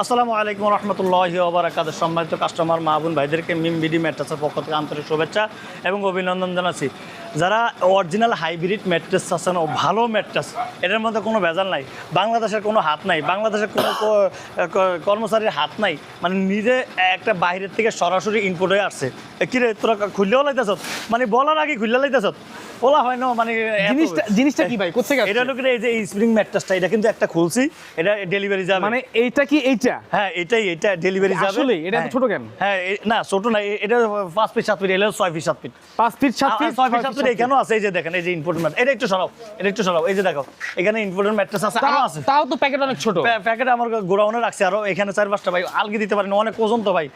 আসসালামু আলাইকুম রহমতুল্লাহি ওয়া বারাকাতুহু। সম্মানিত কাস্টমার মা বোন ভাইদেরকে মিম বিডি ম্যাট্রেসের পক্ষ থেকে আন্তরিক শুভেচ্ছা এবং অভিনন্দন জানাচ্ছি। যারা অরিজিনাল হাইব্রিড ম্যাট্রেস আছেন ও ভালো ম্যাট্রেস, এটার মধ্যে কোনো ভেজাল নাই, বাংলাদেশের কোনো হাত নাই, বাংলাদেশের কোনো কর্মচারীর হাত নাই, মানে নিজে একটা বাইরের থেকে সরাসরি ইনপুট হয়ে আসছে। কিরে তোরা খুললেও লাইতেছ, মানে বলার আগে খুললে লাইতেছ, বলা হয় না। মানে জিনিসটা কি ভাই, কোথা থেকে এটা হলো এই যে স্প্রিং ম্যাট্রেসটা, এটা কিন্তু একটা খুলছি, এটা ডেলিভারি যাবে। মানে এইটা কি এইটা? হ্যাঁ এটা ডেলিভারি যাবে। আসলে এটা এত ছোট কেন? হ্যাঁ না ছোট না, এটা 5 ফিট 7 ফিট, এলো 6 feet 7 feet, 5 feet 7 feet 6 feet 7 feet এখানেও আছে। এই যে দেখেন, এই যে ইম্পোর্টেন্ট, এটা একটু সরাও, এই যে দেখো এখানে ইম্পোর্টেন্ট ম্যাট্রেস আছে, আরো আছে। তাও তো প্যাকেট অনেক ছোট। প্যাকেট আমার গোডাউনে রাখছে আরো, এখানে 4-5টা ভাই আলগি দিতে পারেন, অনেক ওজন তো ভাই।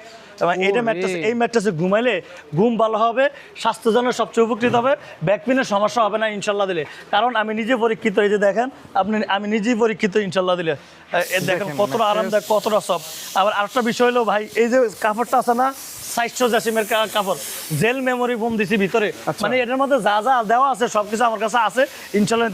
এটা ম্যাট্রেস, এই ম্যাট্রেসে ঘুমাইলে ঘুম ভালো হবে, স্বাস্থ্যজনের সবচেয়ে উপকৃত হবে, ব্যাক পেনের সমস্যা হবে না ইনশাল্লাহ দিলে। কারণ আমি নিজে পরীক্ষিত, এই যে দেখেন আমি নিজেই পরীক্ষিত ইনশাল্লাহ দিলে। দেখেন কতটা আরামদায়ক, কতটা সফট। আবার আরেকটা বিষয় হলো ভাই, এই যে কাপড়টা আছে না, 600 জ্যাসিমের কাপড়, জেল মেমোরি ফোম দিছি ভিতরে, মানে এটার মধ্যে যা যা দেওয়া আছে সবকিছু আমার কাছে আছে ইনশাল্লাহ।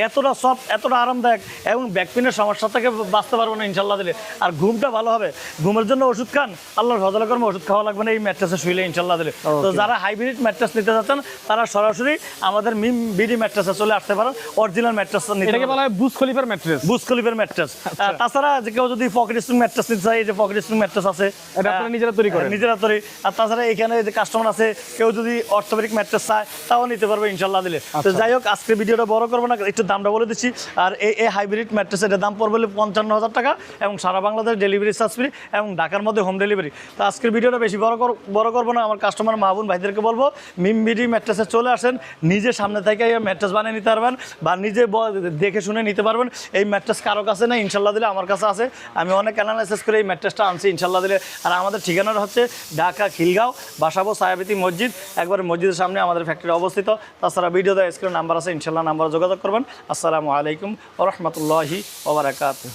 এতটা সফট, এতটা আরামদায়ক এবং ব্যাক পেনের সমস্যা থেকে বাঁচতে পারবো না ইনশাল্লাহ দিলে। আর ঘুমটা ভালো হবে, ঘুমের জন্য ওষুধ খান, আল্লাহর ফজল কর্মে ওষুধ খাওয়া লাগবে না এই ম্যাট্রেসে শুইলে ইনশাল্লাহ দিলে। তো যারা হাইব্রিড ম্যাট্রেস নিতে যাচ্ছেন তারা সরাসরি আমাদের মিম বিডি ম্যাট্রেসে চলে আসতে পারেন। অরিজিনাল ম্যাট্রেস নিতে, এটাকে বলা হয় বুর্জ খলিফার ম্যাট্রেস। বুর্জ খলিফার ম্যাট্রেস। তাছাড়া যে কেউ যদি পকেট স্প্রিং ম্যাট্রেস নিতে চায়, এই যে পকেট স্প্রিং ম্যাট্রেস আছে, এটা আপনারা নিজেরা তৈরি করেন? নিজেরা তৈরি। আর তাছাড়া এখানে যে কাস্টমার আছে, কেউ যদি অর্থোপেডিক ম্যাট্রেস চায় তাও নিতে পারবে ইনশাল্লাহ দিলে। তো যাই হোক, আজকে ভিডিওটা বড় করবো না, একটু দামটা বলে দিচ্ছি। আর এই হাইব্রিড ম্যাট্রেসের দাম পড়বে 55,000 টাকা এবং সারা বাংলাদেশ ডেলিভারি চার্জ ফ্রি এবং ঢাকার মধ্যে হোম ডেলিভারি। তো আজকের ভিডিওটা বেশি বড় করবো না, আমার কাস্টমার মা বোন ভাইদেরকে বলবো মিম বিডি ম্যাট্রেসে চলে আসেন, নিজে সামনে থেকে ম্যাট্রেস বানিয়ে নিতে পারবেন বা নিজে দেখে শুনে নিতে পারবেন। এই ম্যাট্রেস কারো কাছে না ইনশাল্লাহ দিলে, আমার কাছে আছে। আমি অনেক অ্যানালাইসিস করে এই ম্যাট্রেসটা আনছি ইনশাল্লাহ দিলে। আর আমাদের ঠিকানাটা হচ্ছে ঢাকা খিলগাঁও বাসাবো ছায়াবতী মসজিদ, একবারে মসজিদের সামনে আমাদের ফ্যাক্টরি অবস্থিত। তাছাড়া ভিডিও দেওয়া স্ক্রিনে নাম্বার আছে, ইনশাল্লাহ নাম্বারে যোগাযোগ করবেন। আসসালামু আলাইকুম ওয়া রাহমাতুল্লাহি ওয়া বারাকাতুহু।